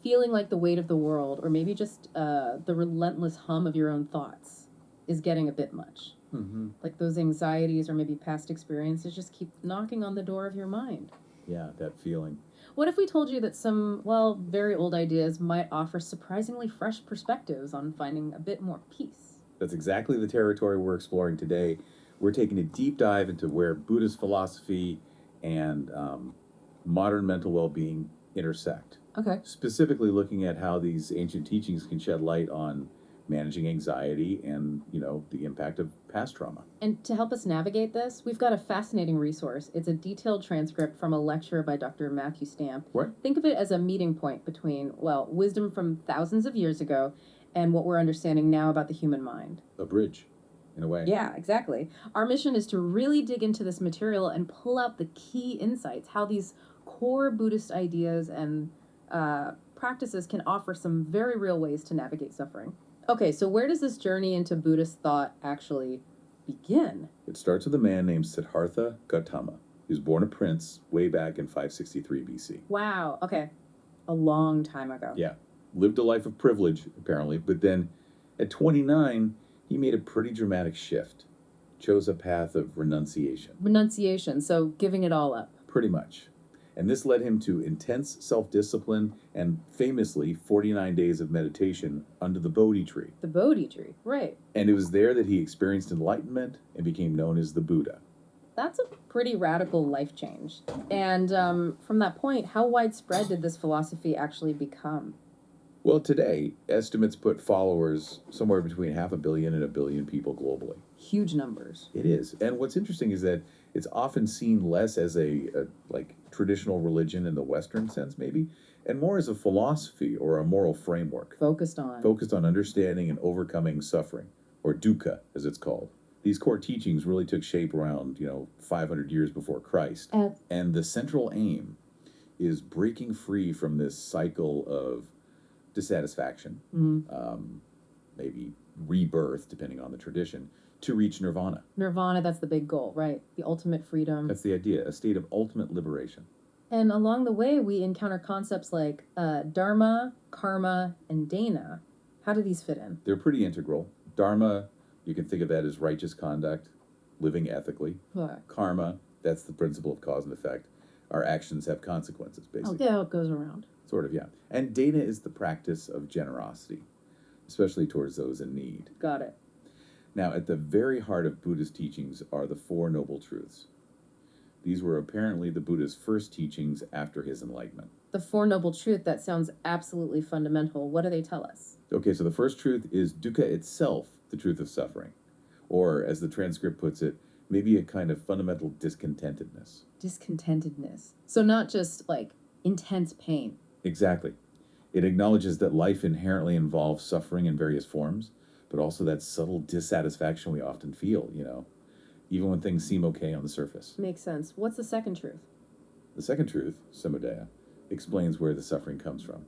feeling like the weight of the world, or maybe just the relentless hum of your own thoughts is getting a bit much. Mm-hmm. Like those anxieties or maybe past experiences just keep knocking on the door of your mind. Yeah, that feeling. What if we told you that some, well, very old ideas might offer surprisingly fresh perspectives on finding a bit more peace? That's exactly the territory we're exploring today. We're taking a deep dive into where Buddhist philosophy and modern mental well-being intersect. Okay. Specifically looking at how these ancient teachings can shed light on managing anxiety and, the impact of past trauma. And to help us navigate this, we've got a fascinating resource. It's a detailed transcript from a lecture by Dr. Matthew Stamp. Right. Think of it as a meeting point between, well, wisdom from thousands of years ago and what we're understanding now about the human mind. A bridge, in a way. Yeah, exactly. Our mission is to really dig into this material and pull out the key insights, how these core Buddhist ideas and practices can offer some very real ways to navigate suffering. Okay, so where does this journey into Buddhist thought actually begin? It starts with a man named Siddhartha Gautama. He was born a prince way back in 563 BC. Wow, okay. A long time ago. Yeah. Lived a life of privilege, apparently, but then at 29, he made a pretty dramatic shift. Chose a path of renunciation. Renunciation, so giving it all up. Pretty much. And this led him to intense self-discipline and famously 49 days of meditation under the Bodhi tree. The Bodhi tree, right. And it was there that he experienced enlightenment and became known as the Buddha. That's a pretty radical life change. And from that point, how widespread did this philosophy actually become? Well, today, estimates put followers somewhere between 500 million and 1 billion people globally. Huge numbers. It is. And what's interesting is that it's often seen less as a traditional religion in the Western sense, maybe, and more as a philosophy or a moral framework. Focused on Understanding and overcoming suffering, or dukkha, as it's called. These core teachings really took shape around, 500 years before Christ. And the central aim is breaking free from this cycle of dissatisfaction, maybe rebirth, depending on the tradition, to reach nirvana. Nirvana, that's the big goal, right? The ultimate freedom. That's the idea, a state of ultimate liberation. And along the way, we encounter concepts like dharma, karma, and dana. How do these fit in? They're pretty integral. Dharma, you can think of that as righteous conduct, living ethically. What? Karma, that's the principle of cause and effect. Our actions have consequences, basically. Oh, yeah, it goes around. Sort of, yeah. And dana is the practice of generosity, especially towards those in need. Got it. Now, at the very heart of Buddhist teachings are the Four Noble Truths. These were apparently the Buddha's first teachings after his enlightenment. The Four Noble Truths, that sounds absolutely fundamental. What do they tell us? Okay, so the first truth is dukkha itself, the truth of suffering. Or, as the transcript puts it, maybe a kind of fundamental discontentedness. Discontentedness. So not just, like, intense pain. Exactly. It acknowledges that life inherently involves suffering in various forms, but also that subtle dissatisfaction we often feel, even when things seem okay on the surface. Makes sense. What's the second truth? The second truth, samudaya, explains where the suffering comes from.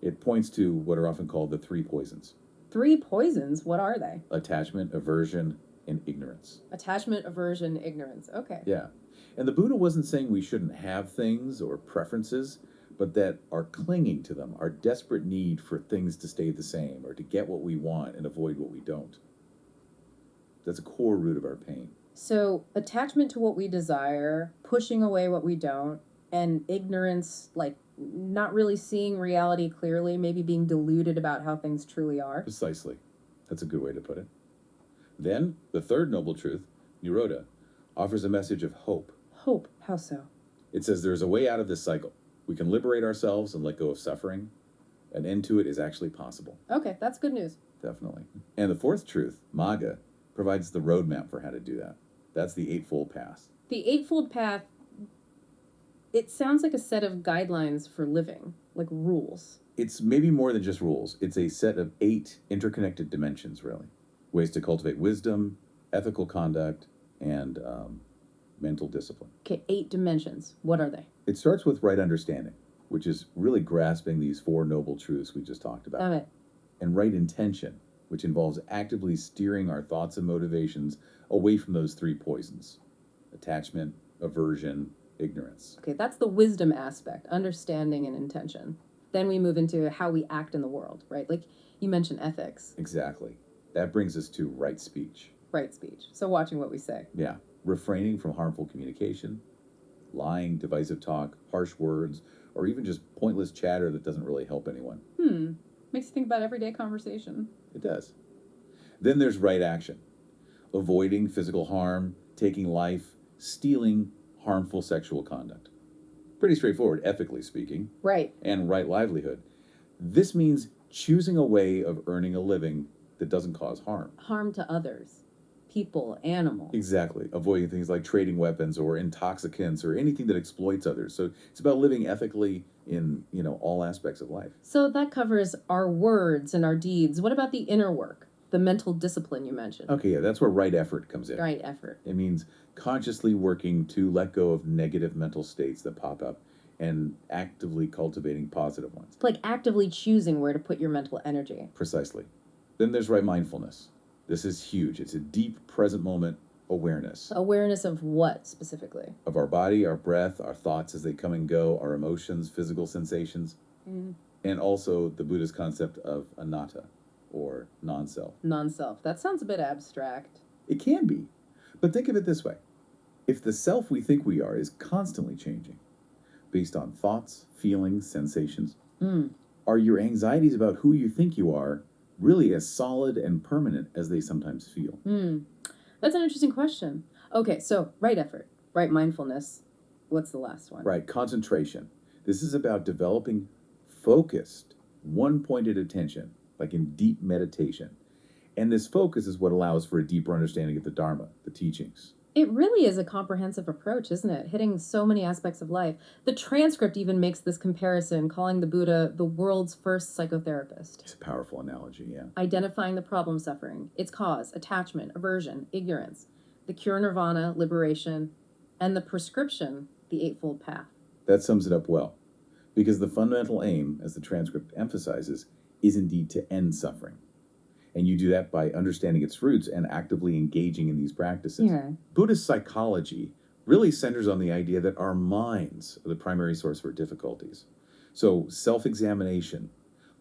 It points to what are often called the three poisons. 3 poisons? What are they? Attachment, aversion, and ignorance. Attachment, aversion, ignorance. Okay. Yeah. And the Buddha wasn't saying we shouldn't have things or preferences, but that our clinging to them, our desperate need for things to stay the same or to get what we want and avoid what we don't. That's a core root of our pain. So attachment to what we desire, pushing away what we don't, and ignorance, like not really seeing reality clearly, maybe being deluded about how things truly are. Precisely. That's a good way to put it. Then, the third noble truth, nirodha, offers a message of hope. Hope? How so? It says there's a way out of this cycle. We can liberate ourselves and let go of suffering. An end to it is actually possible. Okay, that's good news. Definitely. And the fourth truth, magga, provides the roadmap for how to do that. That's the Eightfold Path. The Eightfold Path, it sounds like a set of guidelines for living, like rules. It's maybe more than just rules. It's a set of 8 interconnected dimensions, really. Ways to cultivate wisdom, ethical conduct, and mental discipline. Okay, 8 dimensions. What are they? It starts with right understanding, which is really grasping these 4 noble truths we just talked about. Okay. And right intention, which involves actively steering our thoughts and motivations away from those 3 poisons: attachment, aversion, ignorance. Okay, that's the wisdom aspect, understanding and intention. Then we move into how we act in the world, right? Like you mentioned ethics. Exactly. That brings us to right speech. Right speech. So watching what we say. Yeah. Refraining from harmful communication, lying, divisive talk, harsh words, or even just pointless chatter that doesn't really help anyone. Makes you think about everyday conversation. It does. Then there's right action. Avoiding physical harm, taking life, stealing, harmful sexual conduct. Pretty straightforward, ethically speaking. Right. And right livelihood. This means choosing a way of earning a living that doesn't cause harm. Harm to others, people, animals. Exactly. Avoiding things like trading weapons or intoxicants or anything that exploits others. So it's about living ethically in, all aspects of life. So that covers our words and our deeds. What about the inner work, the mental discipline you mentioned? Okay, yeah, that's where right effort comes in. Right effort. It means consciously working to let go of negative mental states that pop up and actively cultivating positive ones. It's like actively choosing where to put your mental energy. Precisely. Then there's right mindfulness. This is huge. It's a deep present moment awareness. Awareness of what specifically? Of our body, our breath, our thoughts as they come and go, our emotions, physical sensations, and also the Buddhist concept of anatta, or non-self. Non-self. That sounds a bit abstract. It can be. But think of it this way. If the self we think we are is constantly changing, based on thoughts, feelings, sensations, are your anxieties about who you think you are really as solid and permanent as they sometimes feel? That's an interesting question. Okay, so right effort, right mindfulness. What's the last one? Right, concentration. This is about developing focused, one-pointed attention, like in deep meditation. And this focus is what allows for a deeper understanding of the Dharma, the teachings. It really is a comprehensive approach, isn't it? Hitting so many aspects of life. The transcript even makes this comparison, calling the Buddha the world's first psychotherapist. It's a powerful analogy, yeah. Identifying the problem suffering, its cause, attachment, aversion, ignorance, the cure nirvana, liberation, and the prescription, the Eightfold Path. That sums it up well. Because the fundamental aim, as the transcript emphasizes, is indeed to end suffering. And you do that by understanding its roots and actively engaging in these practices. Yeah. Buddhist psychology really centers on the idea that our minds are the primary source for difficulties. So self-examination,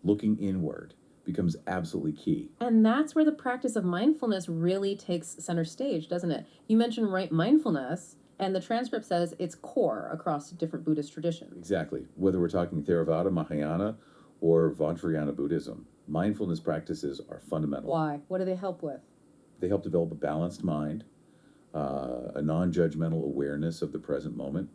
looking inward, becomes absolutely key. And that's where the practice of mindfulness really takes center stage, doesn't it? You mentioned right mindfulness, and the transcript says it's core across different Buddhist traditions. Exactly. Whether we're talking Theravada, Mahayana, or Vajrayana Buddhism, mindfulness practices are fundamental. Why? What do they help with? They help develop a balanced mind, a non-judgmental awareness of the present moment.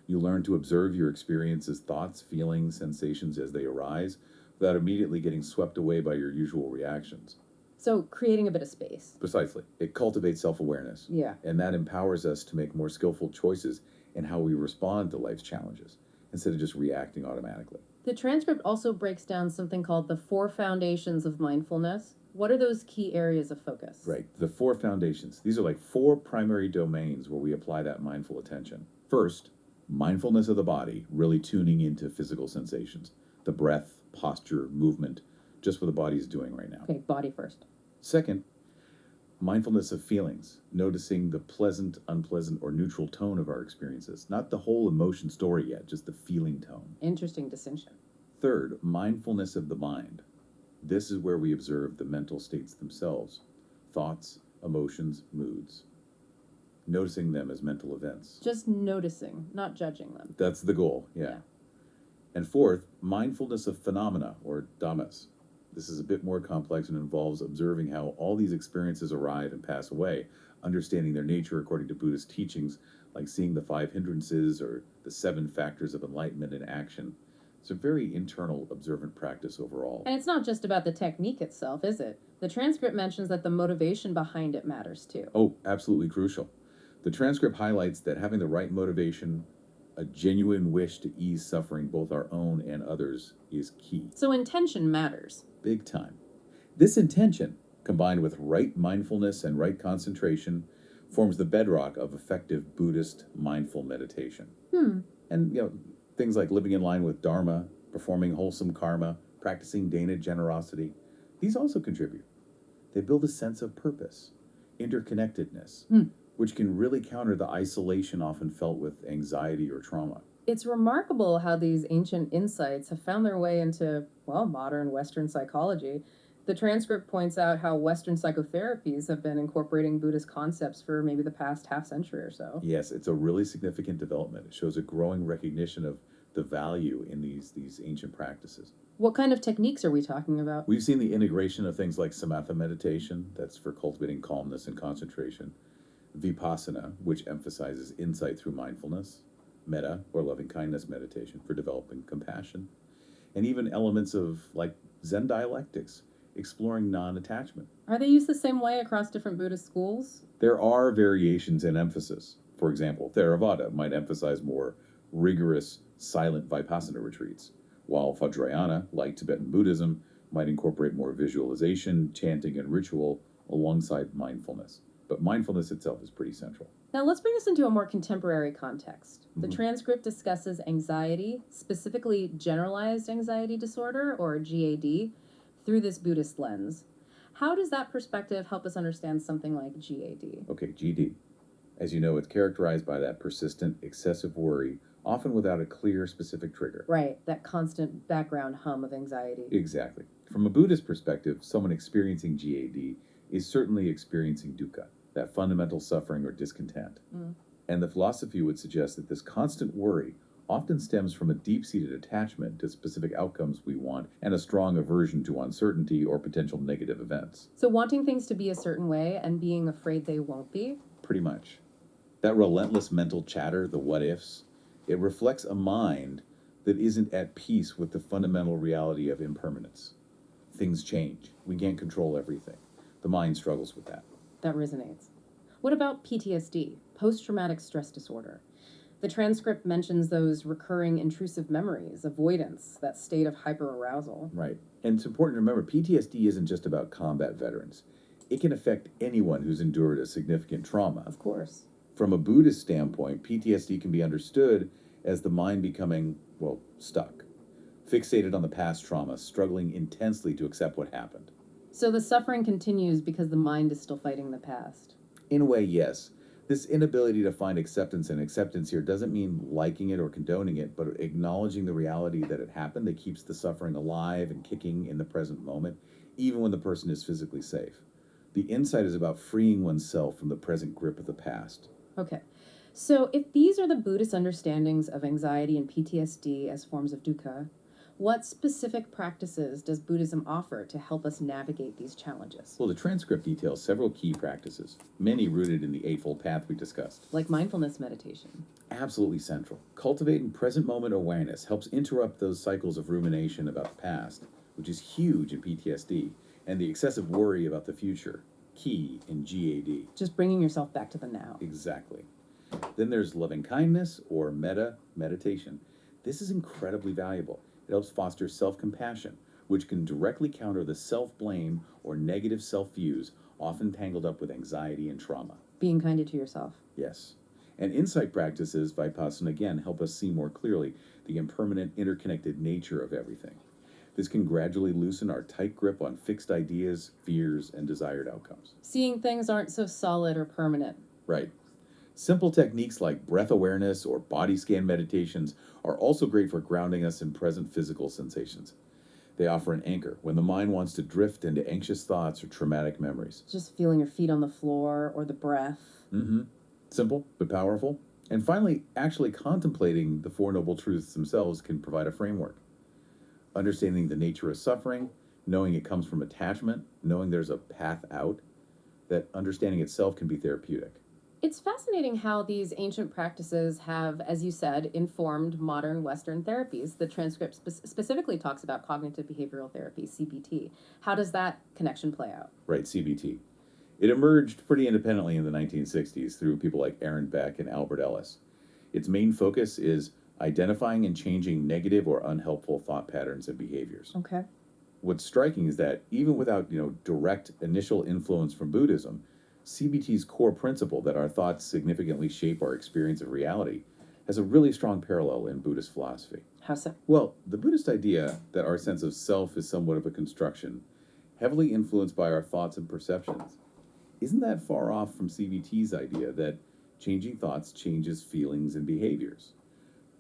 You learn to observe your experiences, thoughts, feelings, sensations as they arise, without immediately getting swept away by your usual reactions. So creating a bit of space. Precisely. It cultivates self-awareness. Yeah. And that empowers us to make more skillful choices in how we respond to life's challenges, instead of just reacting automatically. The transcript also breaks down something called the 4 foundations of mindfulness. What are those key areas of focus? Right. The 4 foundations. These are like 4 primary domains where we apply that mindful attention. First, mindfulness of the body, really tuning into physical sensations. The breath, posture, movement, just what the body is doing right now. Okay, body first. Second, mindfulness of feelings, noticing the pleasant, unpleasant, or neutral tone of our experiences. Not the whole emotion story yet, just the feeling tone. Interesting distinction. Third, mindfulness of the mind. This is where we observe the mental states themselves, thoughts, emotions, moods. Noticing them as mental events. Just noticing, not judging them. That's the goal, yeah. And fourth, mindfulness of phenomena, or dhammas. This is a bit more complex and involves observing how all these experiences arrive and pass away, understanding their nature according to Buddhist teachings, like seeing the 5 hindrances or the 7 factors of enlightenment in action. It's a very internal, observant practice overall. And it's not just about the technique itself, is it? The transcript mentions that the motivation behind it matters too. Oh, absolutely crucial. The transcript highlights that having the right motivation, a genuine wish to ease suffering, both our own and others, is key. So intention matters. Big time. This intention, combined with right mindfulness and right concentration, forms the bedrock of effective Buddhist mindful meditation. And, things like living in line with Dharma, performing wholesome karma, practicing Dana generosity, these also contribute. They build a sense of purpose, interconnectedness, which can really counter the isolation often felt with anxiety or trauma. It's remarkable how these ancient insights have found their way into, well, modern Western psychology. The transcript points out how Western psychotherapies have been incorporating Buddhist concepts for maybe the past half century or so. Yes, it's a really significant development. It shows a growing recognition of the value in these ancient practices. What kind of techniques are we talking about? We've seen the integration of things like samatha meditation, that's for cultivating calmness and concentration, vipassana, which emphasizes insight through mindfulness, metta, or loving kindness meditation, for developing compassion, and even elements of like Zen dialectics, exploring non attachment. Are they used the same way across different Buddhist schools? There are variations in emphasis. For example, Theravada might emphasize more rigorous, silent vipassana retreats, while Vajrayana, like Tibetan Buddhism, might incorporate more visualization, chanting, and ritual alongside mindfulness. But mindfulness itself is pretty central. Now let's bring this into a more contemporary context. The transcript discusses anxiety, specifically generalized anxiety disorder, or GAD, through this Buddhist lens. How does that perspective help us understand something like GAD? Okay, GD. As you know, it's characterized by that persistent, excessive worry, often without a clear, specific trigger. Right, that constant background hum of anxiety. Exactly. From a Buddhist perspective, someone experiencing GAD is certainly experiencing dukkha, that fundamental suffering or discontent. And the philosophy would suggest that this constant worry often stems from a deep-seated attachment to specific outcomes we want and a strong aversion to uncertainty or potential negative events. So wanting things to be a certain way and being afraid they won't be? Pretty much. That relentless mental chatter, the what ifs, it reflects a mind that isn't at peace with the fundamental reality of impermanence. Things change. We can't control everything. The mind struggles with that. That resonates. What about PTSD, post-traumatic stress disorder? The transcript mentions those recurring intrusive memories, avoidance, that state of hyperarousal. Right. And it's important to remember PTSD isn't just about combat veterans. It can affect anyone who's endured a significant trauma. Of course. From a Buddhist standpoint, PTSD can be understood as the mind becoming, well, stuck, fixated on the past trauma, struggling intensely to accept what happened. So the suffering continues because the mind is still fighting the past. In a way, yes. This inability to find acceptance, and acceptance here doesn't mean liking it or condoning it, but acknowledging the reality that it happened that keeps the suffering alive and kicking in the present moment, even when the person is physically safe. The insight is about freeing oneself from the present grip of the past. Okay. So if these are the Buddhist understandings of anxiety and PTSD as forms of dukkha, what specific practices does Buddhism offer to help us navigate these challenges? Well, the transcript details several key practices, many rooted in the Eightfold Path we discussed. Like mindfulness meditation. Absolutely central. Cultivating present moment awareness helps interrupt those cycles of rumination about the past, which is huge in PTSD, and the excessive worry about the future, key in GAD. Just bringing yourself back to the now. Exactly. Then there's loving kindness or metta meditation. This is incredibly valuable. It helps foster self-compassion, which can directly counter the self-blame or negative self-views often tangled up with anxiety and trauma. Being kinder to yourself. Yes. And insight practices, Vipassana, again, help us see more clearly the impermanent, interconnected nature of everything. This can gradually loosen our tight grip on fixed ideas, fears, and desired outcomes. Seeing things aren't so solid or permanent. Right. Simple techniques like breath awareness or body scan meditations are also great for grounding us in present physical sensations. They offer an anchor when the mind wants to drift into anxious thoughts or traumatic memories. Just feeling your feet on the floor or the breath. Simple, but powerful. And finally, actually contemplating the Four Noble Truths themselves can provide a framework. Understanding the nature of suffering, knowing it comes from attachment, knowing there's a path out, that understanding itself can be therapeutic. It's fascinating how these ancient practices have, as you said, informed modern Western therapies. The transcript specifically talks about cognitive behavioral therapy, CBT. How does that connection play out? Right, CBT. It emerged pretty independently in the 1960s through people like Aaron Beck and Albert Ellis. Its main focus is identifying and changing negative or unhelpful thought patterns and behaviors. Okay. What's striking is that even without, direct initial influence from Buddhism, CBT's core principle that our thoughts significantly shape our experience of reality has a really strong parallel in Buddhist philosophy. How so? Well, the Buddhist idea that our sense of self is somewhat of a construction, heavily influenced by our thoughts and perceptions, isn't that far off from CBT's idea that changing thoughts changes feelings and behaviors.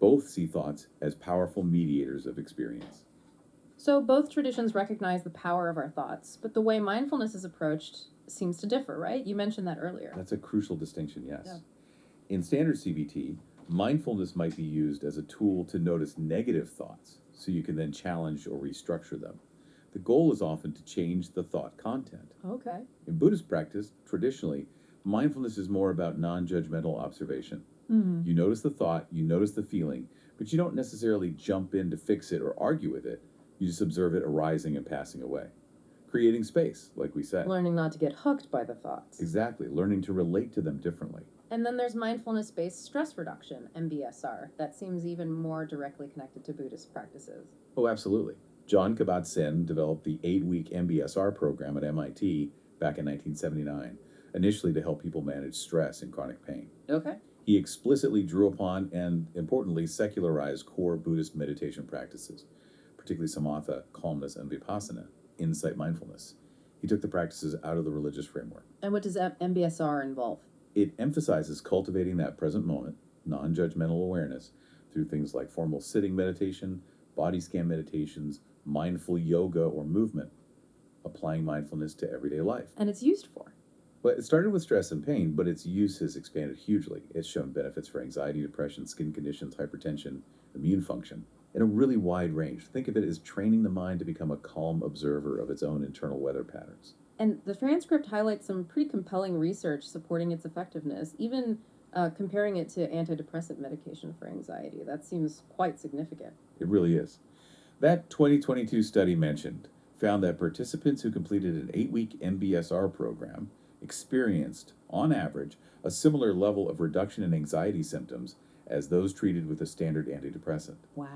Both see thoughts as powerful mediators of experience. So both traditions recognize the power of our thoughts, but the way mindfulness is approached seems to differ, right? You mentioned that earlier. That's a crucial distinction, yes. Yeah. In standard CBT, mindfulness might be used as a tool to notice negative thoughts so you can then challenge or restructure them. The goal is often to change the thought content. Okay. In Buddhist practice, traditionally, mindfulness is more about non-judgmental observation. Mm-hmm. You notice the thought, you notice the feeling, but you don't necessarily jump in to fix it or argue with it. You just observe it arising and passing away. Creating space, like we said. Learning not to get hooked by the thoughts. Exactly, learning to relate to them differently. And then there's mindfulness-based stress reduction, MBSR. That seems even more directly connected to Buddhist practices. Oh, absolutely. John Kabat-Zinn developed the 8-week MBSR program at MIT back in 1979, initially to help people manage stress and chronic pain. Okay. He explicitly drew upon and, importantly, secularized core Buddhist meditation practices, particularly samatha, calmness, and vipassana, insight mindfulness. He took the practices out of the religious framework. And what does MBSR involve? It emphasizes cultivating that present moment, non-judgmental awareness, through things like formal sitting meditation, body scan meditations, mindful yoga or movement, applying mindfulness to everyday life. And it's used for? Well, it started with stress and pain, but its use has expanded hugely. It's shown benefits for anxiety, depression, skin conditions, hypertension, immune function, in a really wide range. Think of it as training the mind to become a calm observer of its own internal weather patterns. And the transcript highlights some pretty compelling research supporting its effectiveness, even comparing it to antidepressant medication for anxiety. That seems quite significant. It really is. That 2022 study mentioned found that participants who completed an 8-week MBSR program experienced, on average, a similar level of reduction in anxiety symptoms as those treated with a standard antidepressant. Wow.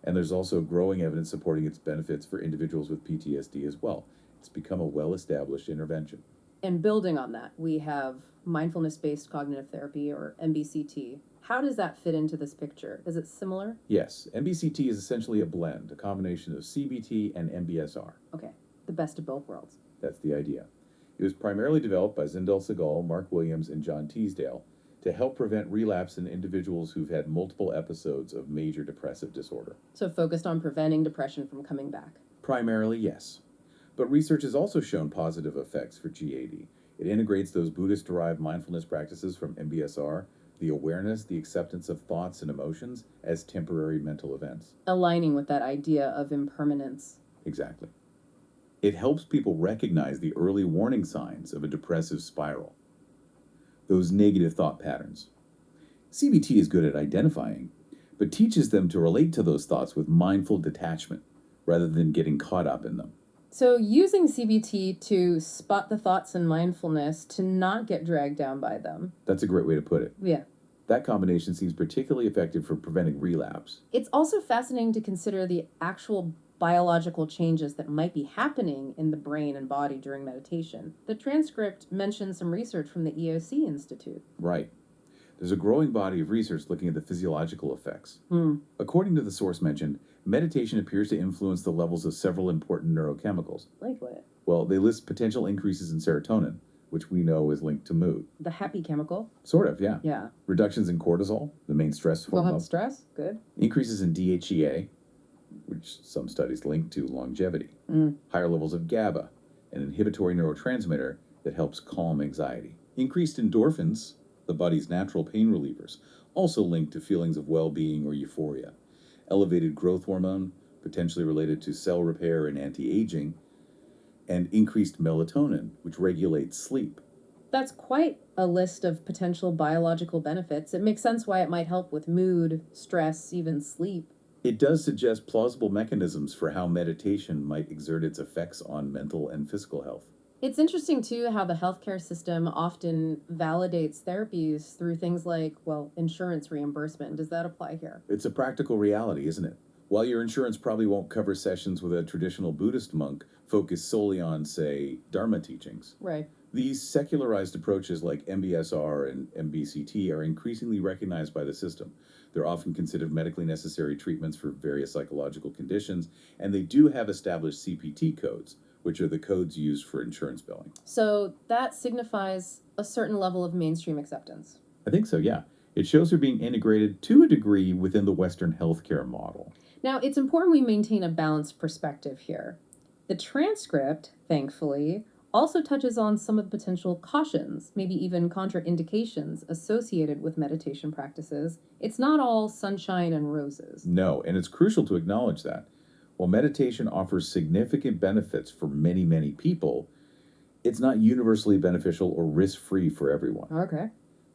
And there's also growing evidence supporting its benefits for individuals with PTSD as well. It's become a well-established intervention. And building on that, we have mindfulness-based cognitive therapy, or MBCT. How does that fit into this picture? Is it similar? Yes, MBCT is essentially a blend, a combination of CBT and MBSR. Okay, the best of both worlds. That's the idea. It was primarily developed by Zindel Segal, Mark Williams, and John Teasdale to help prevent relapse in individuals who've had multiple episodes of major depressive disorder. So focused on preventing depression from coming back. Primarily, yes. But research has also shown positive effects for GAD. It integrates those Buddhist-derived mindfulness practices from MBSR, the awareness, the acceptance of thoughts and emotions as temporary mental events. Aligning with that idea of impermanence. Exactly. It helps people recognize the early warning signs of a depressive spiral, those negative thought patterns. CBT is good at identifying, but teaches them to relate to those thoughts with mindful detachment rather than getting caught up in them. So using CBT to spot the thoughts and mindfulness, to not get dragged down by them. That's a great way to put it. Yeah. That combination seems particularly effective for preventing relapse. It's also fascinating to consider the actual biological changes that might be happening in the brain and body during meditation. The transcript mentions some research from the EOC Institute. Right. There's a growing body of research looking at the physiological effects. According to the source mentioned, meditation appears to influence the levels of several important neurochemicals. Like what? Well, they list potential increases in serotonin, which we know is linked to mood. The happy chemical? Sort of, yeah. Yeah. Reductions in cortisol, the main stress Will hormone. help stress? Good. Increases in DHEA, which some studies link to longevity. Higher levels of GABA, an inhibitory neurotransmitter that helps calm anxiety. Increased endorphins, the body's natural pain relievers, also linked to feelings of well-being or euphoria. Elevated growth hormone, potentially related to cell repair and anti-aging, and increased melatonin, which regulates sleep. That's quite a list of potential biological benefits. It makes sense why it might help with mood, stress, even sleep. It does suggest plausible mechanisms for how meditation might exert its effects on mental and physical health. It's interesting, too, how the healthcare system often validates therapies through things like, insurance reimbursement. Does that apply here? It's a practical reality, isn't it? While your insurance probably won't cover sessions with a traditional Buddhist monk focused solely on, say, Dharma teachings, Right. these secularized approaches like MBSR and MBCT are increasingly recognized by the system. They're often considered medically necessary treatments for various psychological conditions, and they do have established CPT codes, which are the codes used for insurance billing. So that signifies a certain level of mainstream acceptance. I think so, yeah. It shows they're being integrated to a degree within the Western healthcare model. Now, it's important we maintain a balanced perspective here. The transcript, thankfully, also touches on some of the potential cautions, maybe even contraindications associated with meditation practices. It's not all sunshine and roses. No, and it's crucial to acknowledge that. While meditation offers significant benefits for many, many people, it's not universally beneficial or risk-free for everyone. Okay.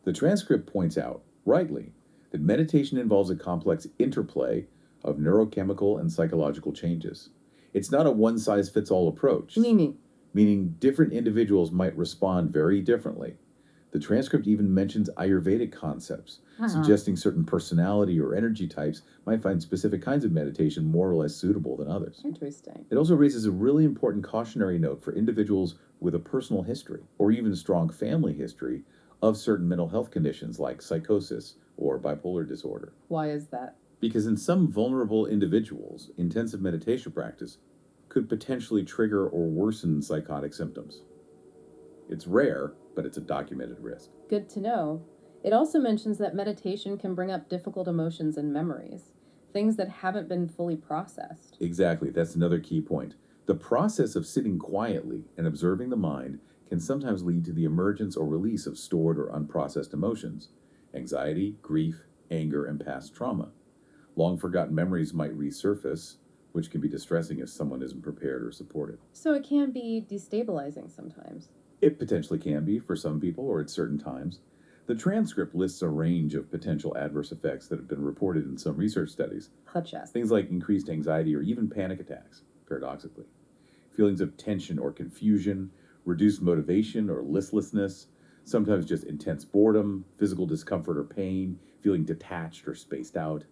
The transcript points out, rightly, that meditation involves a complex interplay of neurochemical and psychological changes. It's not a one-size-fits-all approach, meaning different individuals might respond very differently. The transcript even mentions Ayurvedic concepts, suggesting certain personality or energy types might find specific kinds of meditation more or less suitable than others. Interesting. It also raises a really important cautionary note for individuals with a personal history or even strong family history of certain mental health conditions like psychosis or bipolar disorder. Why is that? Because in some vulnerable individuals, intensive meditation practice could potentially trigger or worsen psychotic symptoms. It's rare, but it's a documented risk. Good to know. It also mentions that meditation can bring up difficult emotions and memories, things that haven't been fully processed. Exactly, that's another key point. The process of sitting quietly and observing the mind can sometimes lead to the emergence or release of stored or unprocessed emotions, anxiety, grief, anger, and past trauma. Long forgotten memories might resurface, which can be distressing if someone isn't prepared or supported. So it can be destabilizing sometimes. It potentially can be for some people or at certain times. The transcript lists a range of potential adverse effects that have been reported in some research studies. Such as Things like increased anxiety or even panic attacks, paradoxically. Feelings of tension or confusion, reduced motivation or listlessness, sometimes just intense boredom, physical discomfort or pain, feeling detached or spaced out,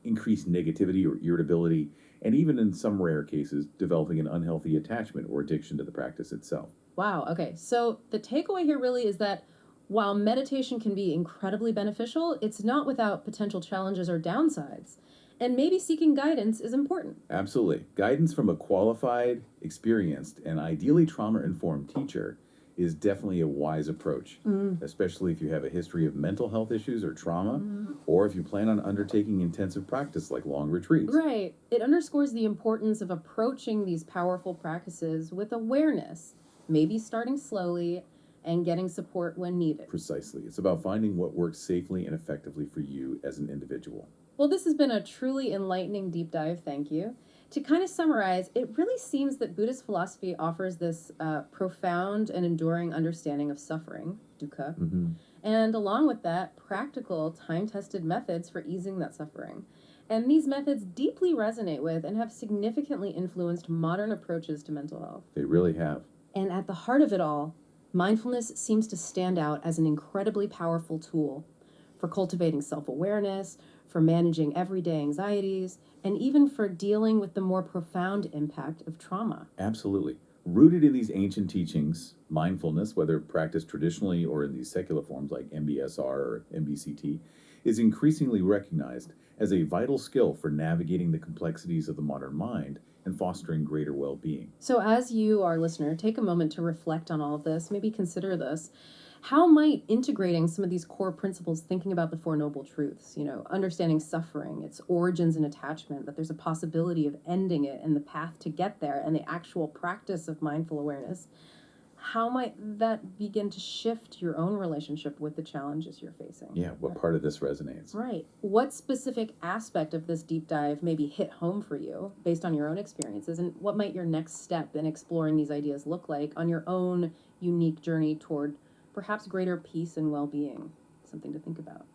increased negativity or irritability, and even in some rare cases, developing an unhealthy attachment or addiction to the practice itself. Wow, okay. So the takeaway here really is that while meditation can be incredibly beneficial, it's not without potential challenges or downsides. And maybe seeking guidance is important. Absolutely. Guidance from a qualified, experienced, and ideally trauma-informed teacher is definitely a wise approach, especially if you have a history of mental health issues or trauma, or if you plan on undertaking intensive practice like long retreats. Right. It underscores the importance of approaching these powerful practices with awareness, maybe starting slowly and getting support when needed. Precisely. It's about finding what works safely and effectively for you as an individual. Well, this has been a truly enlightening deep dive. Thank you. To kind of summarize, it really seems that Buddhist philosophy offers this profound and enduring understanding of suffering, dukkha, and along with that, practical, time-tested methods for easing that suffering. And these methods deeply resonate with and have significantly influenced modern approaches to mental health. They really have. And at the heart of it all, mindfulness seems to stand out as an incredibly powerful tool for cultivating self-awareness, for managing everyday anxieties, and even for dealing with the more profound impact of trauma. Absolutely. Rooted in these ancient teachings, mindfulness, whether practiced traditionally or in these secular forms like MBSR or MBCT, is increasingly recognized as a vital skill for navigating the complexities of the modern mind and fostering greater well-being. So as you, our listener, take a moment to reflect on all of this, maybe consider this. How might integrating some of these core principles, thinking about the Four Noble Truths, understanding suffering, its origins and attachment, that there's a possibility of ending it and the path to get there, and the actual practice of mindful awareness, how might that begin to shift your own relationship with the challenges you're facing? Yeah, what part of this resonates? Right. What specific aspect of this deep dive maybe hit home for you based on your own experiences, and what might your next step in exploring these ideas look like on your own unique journey toward perhaps greater peace and well-being? Something to think about.